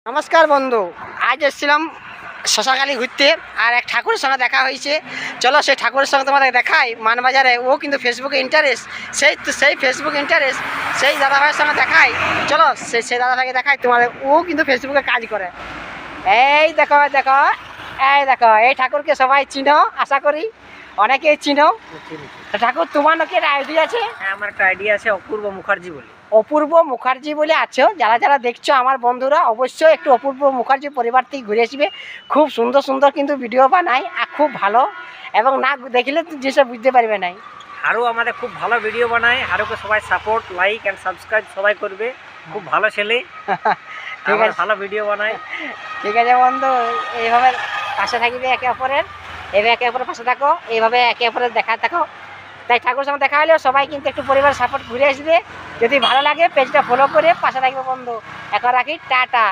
নমস্কার বন্ধু, আজ এসেছিলাম শশাখালি ঘুরতে আর এক ঠাকুরের সঙ্গে দেখা হয়েছে। চলো সেই ঠাকুরের সঙ্গে তোমাদের দেখাই মানবাজারে। ও কিন্তু ফেসবুকে ইন্টারেস্ট, সেই ফেসবুক ইন্টারেস্ট সেই দাদাভাইয়ের সঙ্গে দেখাই। চলো সেই দাদাভাইকে দেখাই তোমাদের। ও কিন্তু ফেসবুকে কাজ করে। এই দেখো দেখো, এই ঠাকুরকে সবাই চিনো, আশা করি অনেকেই চিনো। ঠাকুর তোমার নাকি একটা আইডিয়া আছে? হ্যাঁ, আমার একটা আইডিয়া আছে, অপূর্ব মুখার্জি বলে। অপূর্ব মুখার্জি বলে আছো। যারা যারা দেখছো আমার বন্ধুরা, অবশ্যই একটু অপূর্ব মুখার্জি পরিবার থেকে ঘুরে আসবে। খুব সুন্দর সুন্দর কিন্তু ভিডিও বানায় আর খুব ভালো, এবং না দেখলে তো যেসব বুঝতে পারবে নাই। হারু আমাদের খুব ভালো ভিডিও বানায়। হারুকে সবাই সাপোর্ট, লাইক অ্যান্ড সাবস্ক্রাইব সবাই করবে। খুব ভালো ছেলে, ঠিক আছে, ভালো ভিডিও বানায়। ঠিক আছে বন্ধু, এইভাবে পাশে থাকবে একে অপরের, এইভাবে একে অপরের পাশে থাকো, এইভাবে একে অপরের দেখা থাকো। তাই ঠাকুর সঙ্গে দেখা হলেও সবাই কিন্তু একটু পরিবার সাপোর্ট ঘুরে আসবে। যদি ভালো লাগে পেজটা ফলো করে পাশে থাকবে বন্ধু। এখন রাখি, টাটা।